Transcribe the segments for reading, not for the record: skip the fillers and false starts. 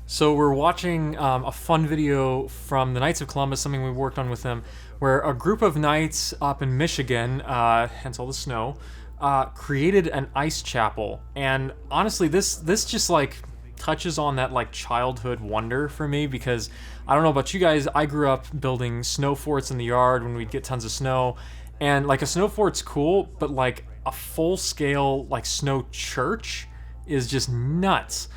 So we're watching a fun video from the Knights of Columbus, something we worked on with them, where a group of knights up in Michigan, hence all the snow, created an ice chapel. And honestly, this just like touches on that like childhood wonder for me, because I don't know about you guys, I grew up building snow forts in the yard when we'd get tons of snow, and like a snow fort's cool, but like a full-scale like snow church is just nuts.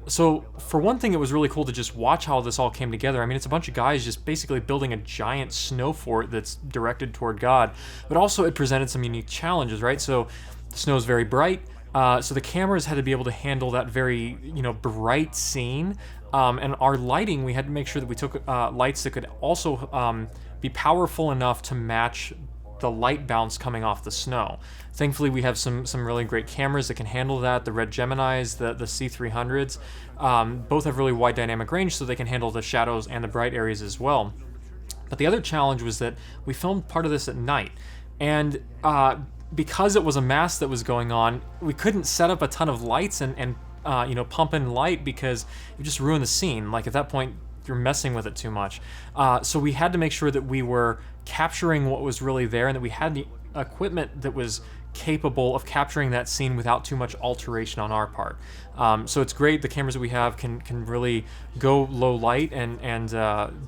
So for one thing, it was really cool to just watch how this all came together. I mean, it's a bunch of guys just basically building a giant snow fort that's directed toward God, but also it presented some unique challenges, right? So the snow is very bright, so the cameras had to be able to handle that very, bright scene, and our lighting, we had to make sure that we took lights that could also be powerful enough to match the light bounce coming off the snow. Thankfully, we have some really great cameras that can handle that. The Red Geminis, the C300s, both have really wide dynamic range, so they can handle the shadows and the bright areas as well. But the other challenge was that we filmed part of this at night, and because it was a mass that was going on, we couldn't set up a ton of lights and pump in light, because it would just ruin the scene. Like at that point, you're messing with it too much. So we had to make sure that we were capturing what was really there, and that we had the equipment that was capable of capturing that scene without too much alteration on our part. So it's great, the cameras that we have can really go low light and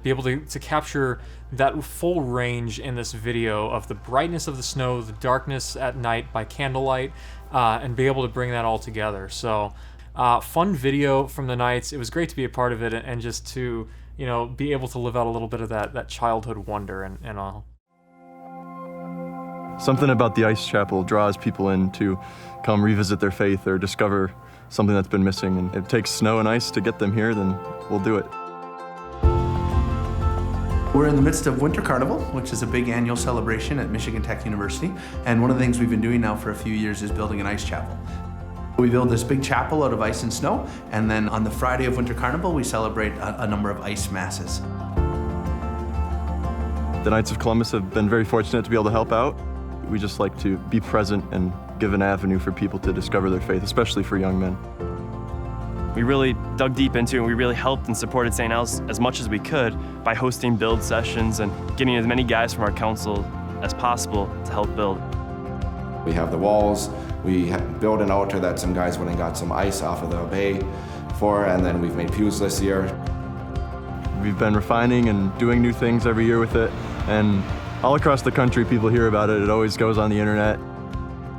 be able to capture that full range in this video of the brightness of the snow, the darkness at night by candlelight, and be able to bring that all together. So fun video from the Knights. It was great to be a part of it, and just to be able to live out a little bit of that childhood wonder and all. Something about the ice chapel draws people in to come revisit their faith or discover something that's been missing. And if it takes snow and ice to get them here, then we'll do it. We're in the midst of Winter Carnival, which is a big annual celebration at Michigan Tech University. And one of the things we've been doing now for a few years is building an ice chapel. We build this big chapel out of ice and snow, and then on the Friday of Winter Carnival, we celebrate a number of ice masses. The Knights of Columbus have been very fortunate to be able to help out. We just like to be present and give an avenue for people to discover their faith, especially for young men. We really dug deep into it, and we really helped and supported St. Al's as much as we could by hosting build sessions and getting as many guys from our council as possible to help build. We have the walls, we built an altar that some guys went and got some ice off of the bay for, and then we've made pews this year. We've been refining and doing new things every year with it, and all across the country people hear about it. It always goes on the internet.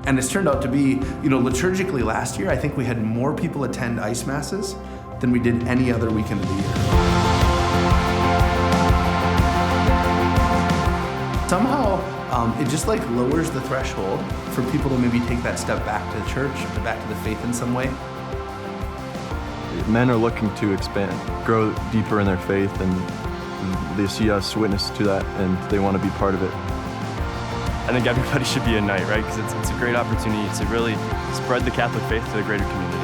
And it's turned out to be, liturgically last year, I think we had more people attend ice masses than we did any other weekend of the year. Somehow, it just like lowers the threshold for people to maybe take that step back to the church, or back to the faith in some way. Men are looking to expand, grow deeper in their faith, and they see us witness to that, and they want to be part of it. I think everybody should be a knight, right? Because it's a great opportunity to really spread the Catholic faith to the greater community.